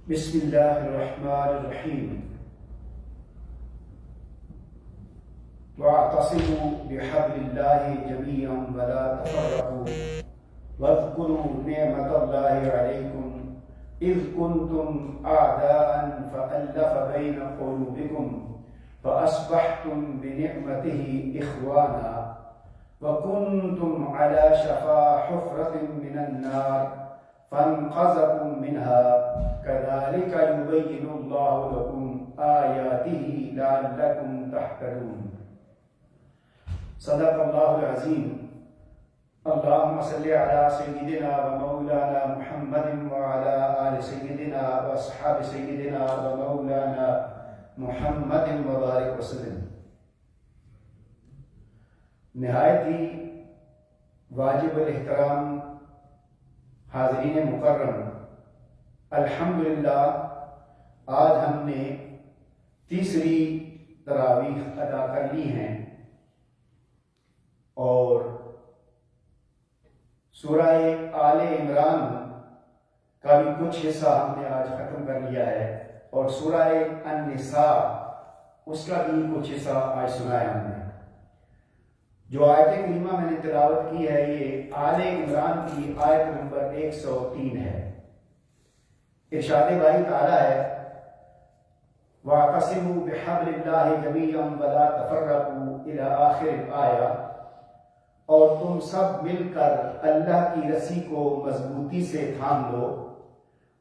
بسم اللہ الرحمن الرحیم واعتصموا بحبل اللہ جميعا ولا تفرقوا واذكروا نعمة الله عليكم إذ كنتم أعداء فألف بين قلوبكم فأصبحتم بنعمته إخوانا وكنتم على شفا حفرة من النار فانقذكم منها كذلك يبين الله لكم آياته لعلكم تهتدون صدق الله العظيم اللهم صل على سيدنا ومولانا محمد وعلى آل سيدنا وأصحاب سيدنا ومولانا محمد وبارك وسلم۔ نہایت ہی واجب الاحترام حاضرین مکرم، الحمدللہ آج ہم نے تیسری تراویح ادا کر لی ہیں اور سورہ آل عمران کا بھی کچھ حصہ ہم نے آج ختم کر لیا ہے اور سورہ النساء اس کا بھی کچھ حصہ آج سنا ہے ہم نے۔ جو آیت کریمہ میں نے تلاوت کی ہے یہ آل عمران کی آیت نمبر 103 ہے۔ ارشاد باری تعالیٰ ہے وَاعْتَصِمُوا بِحَبْلِ اللَّهِ جَمِيعًا وَلَا تَفَرَّقُوا إِلَى آخِرِ الْآیَةِ، اور تم سب مل کر اللہ کی رسی کو مضبوطی سے تھام لو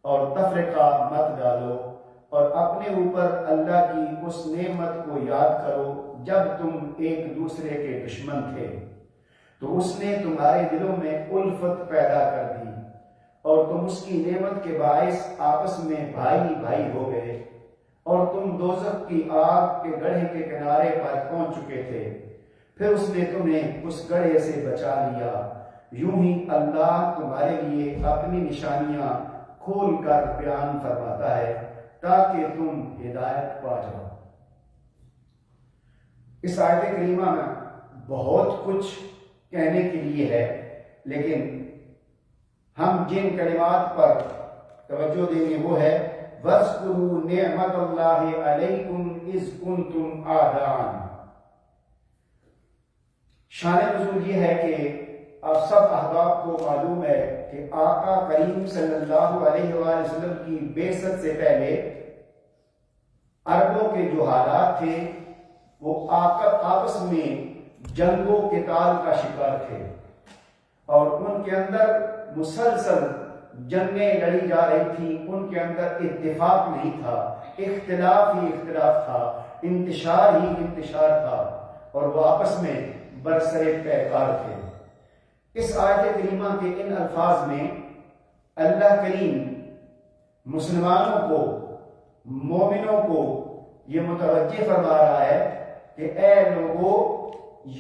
اور تفرقہ مت ڈالو اور اپنے اوپر اللہ کی اس نعمت کو یاد کرو جب تم ایک دوسرے کے دشمن تھے تو اس نے تمہارے دلوں میں الفت پیدا کر دی اور تم اس کی نعمت کے باعث آپس میں بھائی بھائی ہو گئے اور تم دوزخ کی آگ کے گڑھے کے کنارے پر پہنچ چکے تھے، پھر اس نے تمہیں اس گڑھے سے بچا لیا۔ یوں ہی اللہ تمہارے لیے اپنی نشانیاں کھول کر بیان فرماتا ہے تاکہ تم ہدایت پا جاؤ۔ اس آیت کریمہ میں بہت کچھ کہنے کے لیے ہے، لیکن ہم جن کلمات پر توجہ دیں گے وہ ہے وَاذْكُرُوا نِعْمَةَ اللَّهِ عَلَيْكُمْ إِذْ كُنْتُمْ أَعْدَاءً۔ شان نزول یہ ہے کہ آپ سب احباب کو معلوم ہے کہ آقا کریم صلی اللہ علیہ وآلہ وسلم کی بعثت سے پہلے عربوں کے جو حالات تھے وہ آپس میں جنگ و قتال کا شکار تھے اور ان کے اندر مسلسل جنگیں لڑی جا رہی تھیں، ان کے اندر اتفاق نہیں تھا، اختلاف ہی اختلاف تھا، انتشار ہی انتشار تھا اور وہ آپس میں برسر پیکار تھے۔ اس آیت کریمہ کے ان الفاظ میں اللہ کریم مسلمانوں کو، مومنوں کو یہ متوجہ فرما رہا ہے کہ اے لوگو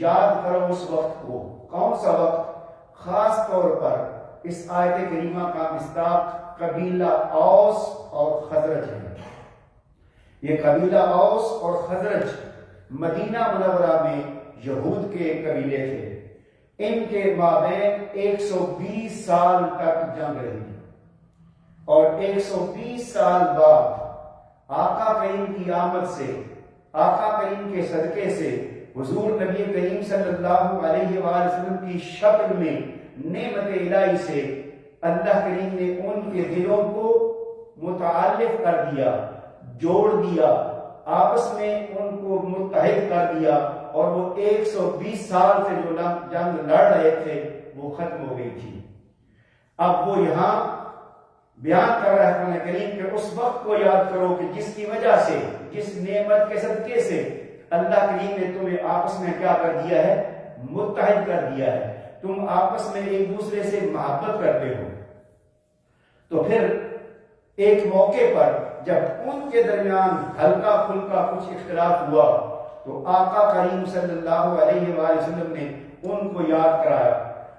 یاد کرو اس وقت کو۔ کون سا وقت؟ خاص طور پر اس آیت کریمہ کا مصداق قبیلہ اوس اور خزرج ہے۔ یہ قبیلہ اوس اور خزرج مدینہ منورہ میں یہود کے قبیلے تھے، ان کے مابین 120 سال تک جنگ رہی اور 120 سال بعد آقا کریم کی آمد سے، آقا کریم کے صدقے سے حضور نبی کریم صلی اللہ علیہ وآلہ وسلم کی شکل میں نعمت الہی سے اللہ کریم نے ان کے دلوں کو متعلق کر دیا، جوڑ دیا، آپس میں ان کو متحد کر دیا اور وہ 120 سال سے جو جنگ لڑ رہے تھے وہ ختم ہو گئی تھی۔ اب وہ یہاں بیان کر رہا ہے قرآن کریم کہ اس وقت کو یاد کرو کہ جس کی وجہ سے، جس نعمت کے صدقے سے اللہ کریم نے تمہیں آپس میں کیا کر دیا ہے؟ متحد کر دیا ہے، تم آپس میں ایک دوسرے سے محبت کرتے ہو۔ تو پھر ایک موقع پر جب ان کے درمیان ہلکا پھلکا کچھ اختلاف ہوا تو آقا کریم صلی اللہ علیہ وآلہ وسلم نے ان کو یاد کرایا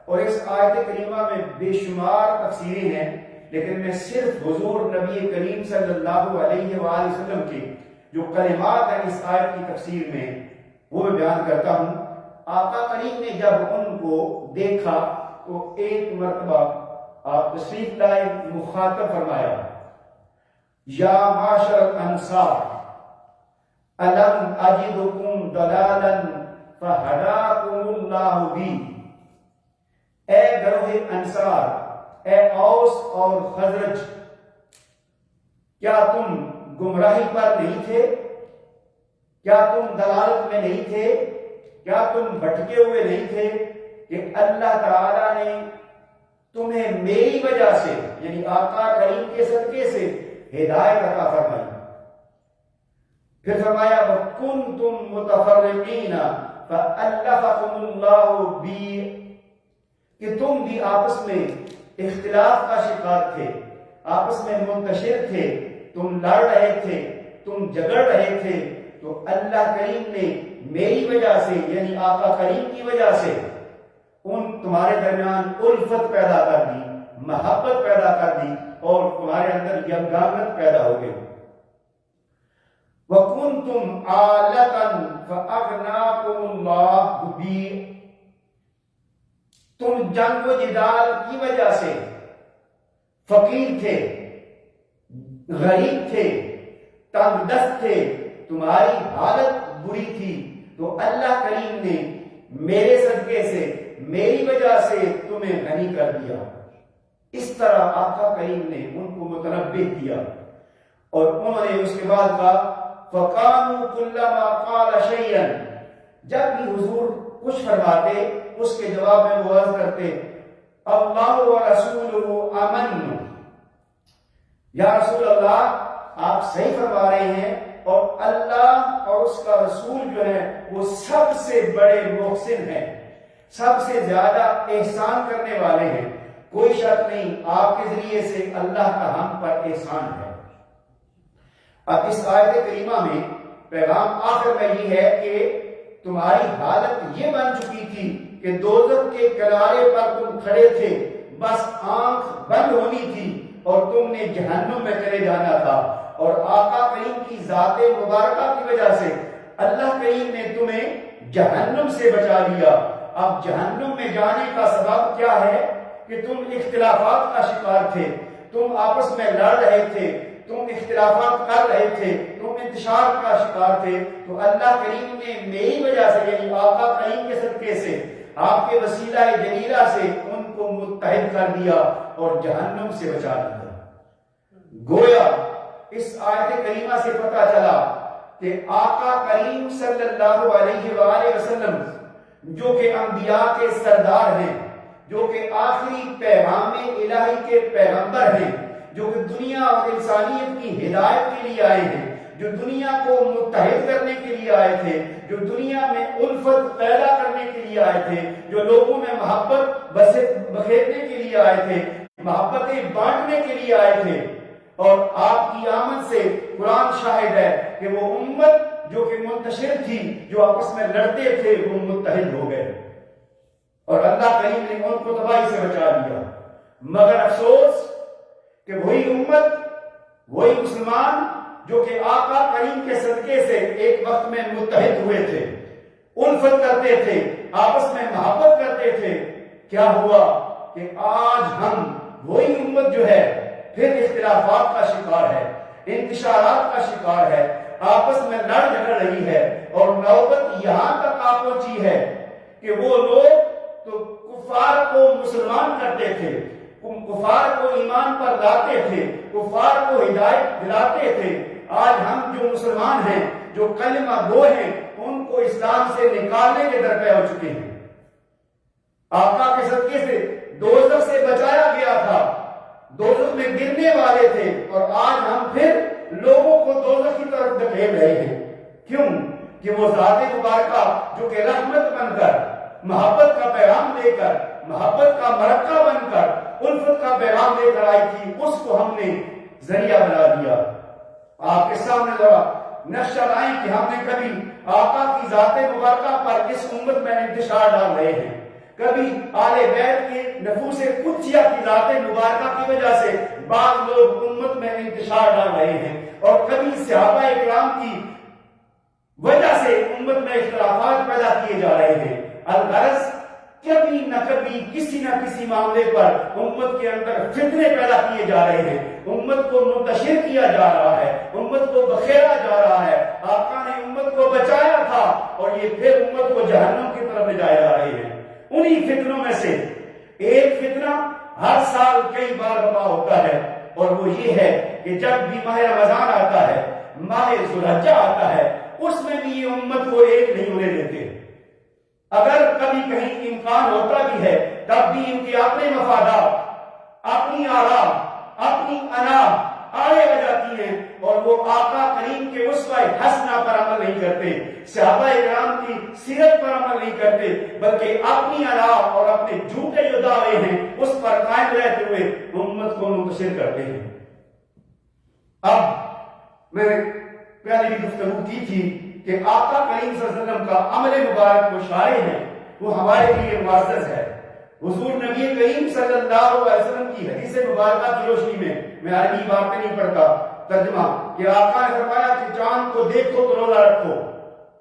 اور اس آیت کریمہ میں بے شمار تفسیریں ہیں، لیکن میں صرف حضور نبی کریم صلی اللہ علیہ وآلہ وسلم کے جو کلمات ہیں اس آیت کی تفسیر میں وہ میں بیان کرتا ہوں۔ آقا کریم نے جب ان کو دیکھا تو ایک مرتبہ آپ تشریف لائے، مخاطب فرمایا یا معاشر الانصار الم اجدکم ضلالا فہداکم اللہ بی، اے گروہ انصار، اے اوس اور خزرج، کیا تم گمراہی پر نہیں تھے؟ کیا تم دلالت میں نہیں تھے؟ کیا تم بھٹکے ہوئے نہیں تھے کہ اللہ تعالیٰ نے تمہیں میری وجہ سے، یعنی آقا کریم کے صدقے سے ہدایت عطا فرمائی؟ پھر فرمایا وَكُنْتُمْ مُتَفَرِّقِينَ فَأَلَّفَكُمُ اللَّهُ بِي، کہ تم بھی آپس میں اختلاف کا شکار تھے، آپس میں منتشر تھے، تم لڑ رہے تھے، تم جگڑ رہے تھے، تو اللہ کریم نے میری وجہ سے، یعنی آقا کریم کی وجہ سے ان تمہارے درمیان الفت پیدا کر دی، محبت پیدا کر دی، اور تمہارے اندر یکجہت پیدا ہو گئی۔ وَكُنْتُمْ عَالَةً فَأَغْنَاكُمُ اللَّهُ بِي، تم جنگ و جدال کی وجہ سے فقیر تھے، غریب تھے، تنگ دست تھے، تمہاری حالت بری تھی، تو اللہ کریم نے میرے صدقے سے، میری وجہ سے تمہیں غنی کر دیا۔ اس طرح آقا کریم نے ان کو متنبہ کیا، اور انہوں نے اس کے بعد کہا فَقَالُوا كُلَّمَا قَالَ شَيْئًا، جب بھی حضور کچھ فرماتے اس کے جواب میں وہ عرض کرتے اللہ ورسولہ امن، یا رسول اللہ آپ صحیح فرما رہے ہیں، اور اللہ اور اس کا رسول جو ہے وہ سب سے بڑے محسن ہیں، سب سے زیادہ احسان کرنے والے ہیں، کوئی شک نہیں آپ کے ذریعے سے اللہ کا ہم پر احسان ہے۔ اب اس آیت کریمہ میں پیغام آخر میں یہ ہے کہ تمہاری حالت یہ بن چکی تھی کہ دوزخ کے کنارے پر تم کھڑے تھے، بس آنکھ بند ہونی تھی اور تم نے جہنم میں چلے جانا تھا، اور آقا کریم کی ذات مبارکہ کی وجہ سے اللہ کریم نے تمہیں جہنم سے بچا لیا۔ اب جہنم میں جانے کا سبب کیا ہے کہ تم اختلافات کا شکار تھے، تم آپس میں لڑ رہے تھے، تم اختلافات کر رہے تھے، تم انتشار کا شکار تھے، تو اللہ کریم نے میری وجہ سے، یعنی آقا کریم کے صدقے سے، آپ کے وسیلہ جلیلہ سے ان کو متحد کر دیا اور جہنم سے بچا دیا۔ گویا اس آیت کریمہ سے پتہ چلا کہ آقا کریم صلی اللہ علیہ وآلہ وسلم جو کہ انبیاء کے سردار ہیں، جو کہ آخری پیغام الہی کے پیغمبر ہیں، جو کہ دنیا اور انسانیت کی ہدایت کے لیے آئے ہیں، جو دنیا کو متحد کرنے کے لیے آئے تھے، جو دنیا میں الفت پیدا کرنے کے لیے آئے تھے، جو لوگوں میں محبت بکھیرنے کے لیے آئے تھے، محبتیں بانٹنے کے لیے آئے تھے، اور آپ کی آمد سے قرآن شاہد ہے کہ وہ امت جو کہ منتشر تھی، جو آپس میں لڑتے تھے، وہ متحد ہو گئے، اور اللہ کریم نے ان کو تباہی سے بچا لیا۔ مگر افسوس کہ وہی امت، وہی مسلمان جو کہ آقا کریم کے صدقے سے ایک وقت میں متحد ہوئے تھے، الفت کرتے تھے، آپس میں محبت کرتے تھے، کیا ہوا کہ آج ہم وہی امت جو ہے پھر اختلافات کا شکار ہے، انتشارات کا شکار ہے، آپس میں لڑ جھگڑ رہی ہے، اور نوبت یہاں تک آ پہنچی ہے کہ وہ لوگ تو کفار کو مسلمان کرتے تھے، کفار کو ایمان پر لاتے تھے، کفار کو ہدایت دلاتے تھے، آج ہم جو مسلمان ہیں، جو کلمہ گو ہیں، ان کو اسلام سے نکالنے کے درپے ہو چکے ہیں۔ آقا کے صدقے سے دوزخ سے بچایا گیا تھا، دوزخ میں گرنے والے تھے، اور آج ہم پھر لوگوں کو دوزخ کی طرف دھکیل رہے ہیں۔ کیوں؟ کہ وہ ذات مبارکہ جو کہ رحمت بن کر، محبت کا پیغام لے کر، محبت کا مرکہ بن کر، الفت کا پیغام لے کر آئی تھی، اس کو ہم نے ذریعہ بنا دیا۔ آپ کے سامنے ذرا نقشہ لائیں کہ ہم نے کبھی آقا کی ذات مبارکہ پر اس امت میں انتشار ڈال رہے ہیں، کبھی آل بیت کے نفوس قدسیہ کی ذات مبارکہ کی وجہ سے بعض لوگ امت میں انتشار ڈال رہے ہیں، اور کبھی صحابہ اکرام کی وجہ سے امت میں اختلافات پیدا کیے جا رہے ہیں۔ الغرض کبھی نہ کبھی کسی نہ کسی معاملے پر امت کے اندر فتنے پیدا کیے جا رہے ہیں، امت کو منتشر کیا جا رہا ہے، امت کو بخیرا جا رہا ہے۔ آقا نے امت کو بچایا تھا اور یہ پھر امت کو جہنم کی طرف لے جائے جا رہے ہیں۔ انہی فتنوں میں سے ایک فتنہ ہر سال کئی بار برپا ہوتا ہے، اور وہ یہ ہے کہ جب بھی ماہ رمضان آتا ہے، ماہ ذوالحجہ آتا ہے، اس میں بھی یہ امت کو ایک نہیں ہونے دیتے۔ اگر کبھی کہیں امکان ہوتا بھی ہے تب بھی ان کے اپنے مفادات، اپنی آراء، اپنی انا آڑے آ جاتی ہیں، اور وہ آقا کریم کے اسوہ حسنہ پر عمل نہیں کرتے، صحابہ کرام کی سیرت پر عمل نہیں کرتے، بلکہ اپنی انا اور اپنے جھوٹے جو دعوے ہیں اس پر قائم رہتے ہوئے امت کو منتشر کرتے ہیں۔ اب میں پہلے بھی گفتگو کی تھی کہ آقا کریم صلی اللہ علیہ وسلم کا عمل مبارک وہ شائع ہے، وہ ہمارے لیے معزز ہے۔ حضور نبی کریم صلی اللہ علیہ وسلم کی حدیث مبارکہ کی روشنی میں عربی باتیں نہیں پڑھتا ترجمہ، کہ آقا نے فرمایا کہ چاند کو دیکھو تو روزہ رکھو،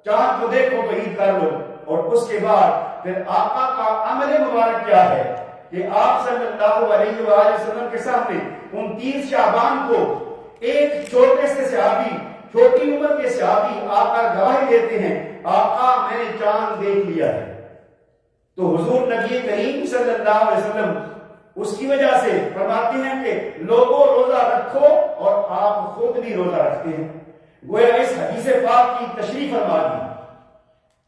چاند کو دیکھو تو عید کر لو، اور اس کے بعد پھر آقا کا عمل مبارک کیا ہے کہ آپ صلی اللہ علیہ وآلہ وسلم کے سامنے 29 شعبان کو ایک چھوٹے سے صحابی، چھوٹی عمر کے صحابی آ کر گواہی دیتے ہیں، آقا میں نے چاند دیکھ لیا ہے۔ تو حضور نبی کریم صلی اللہ علیہ وسلم اس کی وجہ سے فرماتے ہیں کہ لوگوں روزہ رکھو، اور آپ خود بھی روزہ رکھتے ہیں۔ گویا اس حدیث پاک کی تشریح فرما دی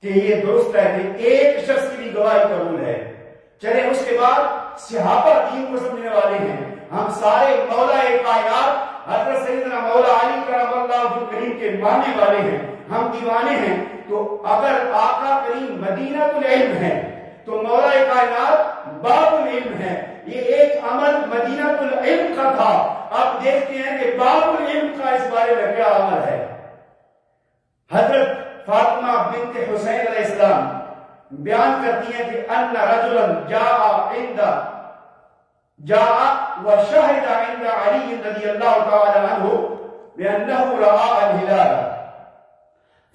کہ یہ درست ہے کہ ایک شخص کی بھی گواہی قبول ہے۔ چلے اس کے بعد صحابہ دین کو سمجھنے والے ہیں، ہم سارے مولا کائنات حضرت سیدنا مولا علی کرم اللہ وجہہ کریم کے ماننے والے ہیں، ہم دیوانے ہیں۔ تو اگر آقا کریم مدینہ العلم ہے تو مولا کائنات باب العلم ہے۔ یہ ایک عمل مدینہ العلم کا تھا، آپ دیکھتے ہیں کہ باب العلم کا اس بارے میں کیا عمل ہے۔ حضرت فاطمہ بنت حسین علیہ السلام بیان کرتی ہیں کہ ان رجلا جاء وشهد عند علي رضي الله تعالى عنه بأنه رأى الهلال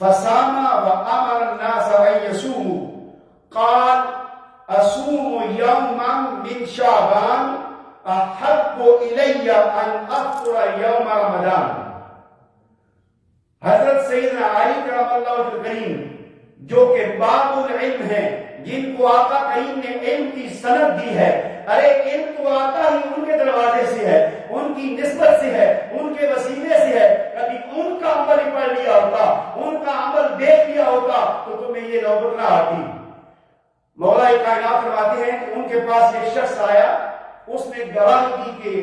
فصام وأمر الناس أن يصوموا، قال أصوم يوما من شعبان أحب إلي أن أفطر يوم رمضان۔ حضرت سیدنا علی کرم اللہ وجہہ کریم جو کہ باب العلم ہیں، جن کو آقا کریم نے علم کی سند دی ہے، ارے علم تو آتا ہی ان کے دروازے سے ہے، ان کی نسبت سے ہے، ان کے وسیلے سے ہے۔ کبھی ان کا عمل ہی پڑھ لیا ہوتا، ان کا عمل دیکھ لیا ہوتا تو تمہیں یہ نوبت نہ آتی۔ مولا کائنات فرماتے ہیں کہ ان کے پاس ایک شخص آیا، اس نے گواہی دی کہ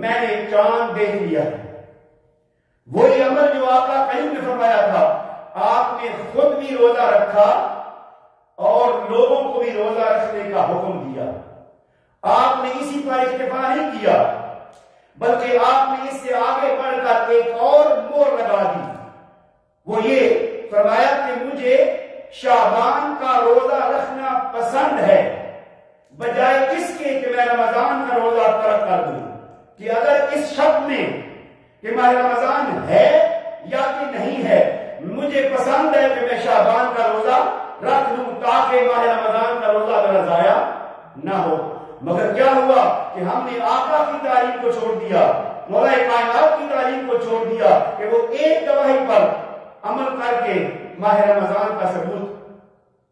میں نے چاند دیکھ لیا ہے۔ وہی عمل جو آقا کریم نے فرمایا تھا، آپ نے خود بھی روزہ رکھا اور لوگوں کو بھی روزہ رکھنے کا حکم دیا۔ آپ نے اسی پر اکتفا نہیں کیا، بلکہ آپ نے اس سے آگے بڑھ کر ایک اور مور لگا دی۔ وہ یہ فرمایا کہ مجھے شعبان کا روزہ رکھنا پسند ہے، بجائے اس کے کہ میں رمضان کا روزہ ترک کر دوں۔ کہ اگر اس شب میں کہ ماہ رمضان ہے یا کہ نہیں ہے، مجھے پسند ہے کہ میں شعبان کا روزہ رکھ لوں تاکہ ماہ رمضان کا روزہ میرا ضائع نہ ہو۔ مگر کیا ہوا کہ ہم نے آقا کی تعلیم کو چھوڑ دیا، مولا کائنات کی تعلیم کو چھوڑ دیا کہ وہ ایک گواہی پر عمل کر کے ماہ رمضان کا ثبوت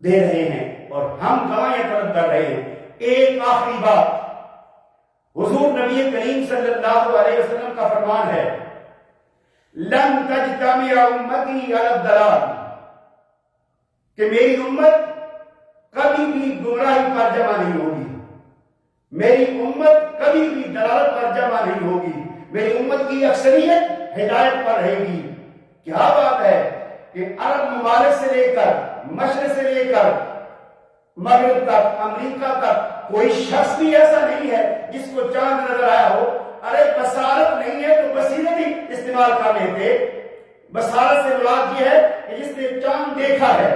دے رہے ہیں اور ہم گواہیاں طلب کر رہے ہیں۔ ایک آخری بات، حضور نبی کریم صلی اللہ علیہ وسلم کا فرمان ہے، لن تجتمع امتی علی الضلال، کہ میری امت کبھی بھی گمراہی پر جمع نہیں ہوگی، میری امت کبھی بھی دلالت پر جمع نہیں ہوگی، میری امت کی اکثریت ہدایت پر رہے گی۔ کیا بات ہے کہ عرب ممالک سے لے کر مشرق سے لے کر مغرب تک، امریکہ تک کوئی شخص بھی ایسا نہیں ہے جس کو چاند نظر آیا ہو۔ ارے بصارت نہیں ہے تو بصیرت ہی استعمال کر لیتے۔ بصارت سے مراد یہ ہے کہ جس نے چاند دیکھا ہے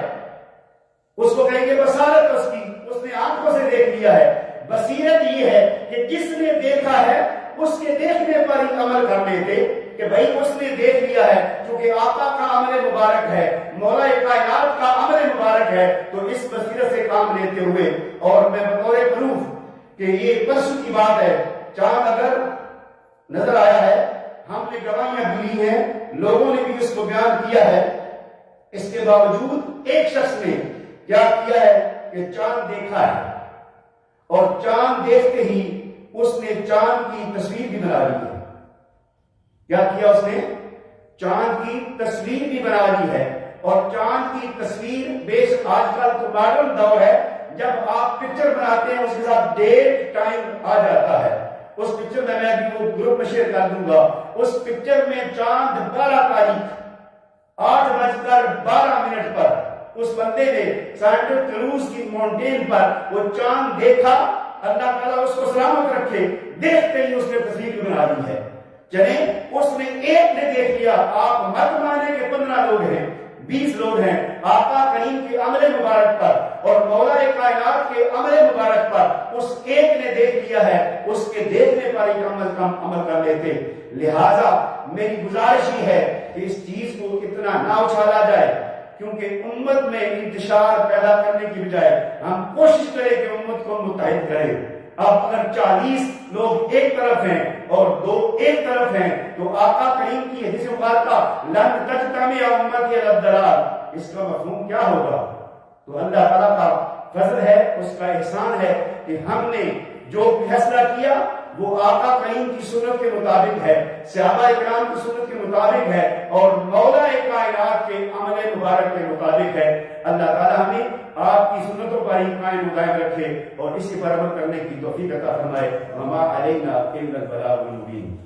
اس کو کہیں گے بصارت اس کی، اس نے آنکھوں سے دیکھ لیا ہے۔ بصیرت یہ ہے کہ جس نے دیکھا ہے اس کے دیکھنے پر ہی عمل کر لیتے کہ بھئی اس نے دیکھ لیا ہے، چونکہ آقا کا عمل مبارک ہے، مولا کائنات کا عمل مبارک ہے، تو اس بصیرت سے کام لیتے ہوئے، اور میں بطور پروف کہ یہ پرسوں کی بات ہے، چاند اگر نظر آیا ہے، ہم نے گواہیاں دی ہیں، لوگوں نے بھی اس کو بیان کیا ہے، اس کے باوجود ایک شخص نے کیا کیا ہے کہ چاند دیکھا ہے، اور چاند دیکھتے ہی اس نے چاند کی تصویر بھی بنا لی ہے۔ کیا کیا اس نے؟ چاند کی تصویر بھی بنا لی ہے، اور چاند کی تصویر بیس آج کل تو ماڈرن دور ہے، جب آپ پکچر بناتے ہیں اس کے ساتھ ڈیٹ ٹائم آ جاتا ہے۔ اس پکچر میں بھی وہ گروپ میں شیئر کر دوں گا، اس پکچر میں چاند 12 تاریخ 8:12 پر اس بندے نے سینٹا کروز کی ماؤنٹین پر وہ چاند دیکھا، اللہ تعالیٰ اس کو سلامت رکھے، دیکھتے ہی اس نے تصویر بنا لی ہے۔ چلیں اس نے ایک نے دیکھ لیا، آپ مت مانے کہ 15 لوگ ہیں، 20 لوگ ہیں، آقا کریم کے عمل مبارک پر اور مولا کائنات کے عمل مبارک پر اس ایک نے دیکھ لیا ہے، اس کے دیکھنے پر ہی عمل کر لیتے۔ لہذا میری گزارش ہی ہے کہ اس چیز کو اتنا نہ اچھالا جائے، کیونکہ امت میں انتشار پیدا کرنے کی بجائے ہم کوشش کریں کہ امت کو متحد کریں۔ اب اگر 40 لوگ ایک طرف ہیں اور 2 ایک طرف ہیں تو آقا کریم کی حدیث مبارکہ لن تجتمع امتی علی الضلال، اس کا مفہوم کیا ہوگا؟ تو اللہ تعالیٰ کا فضل ہے، اس کا احسان ہے کہ ہم نے جو فیصلہ کیا وہ آقا کریم کی سنت کے مطابق ہے، صحابہ اکرام کی سنت کے مطابق ہے، اور مولا کائنات کے عمل مبارک کے مطابق ہے۔ اللہ تعالیٰ ہمیں آپ کی سنتوں پر ہی قائم دائم رکھے اور اسی پر عمل کرنے کی توفیق عطا فرمائے۔ وما علینا الا البلاغ المبین۔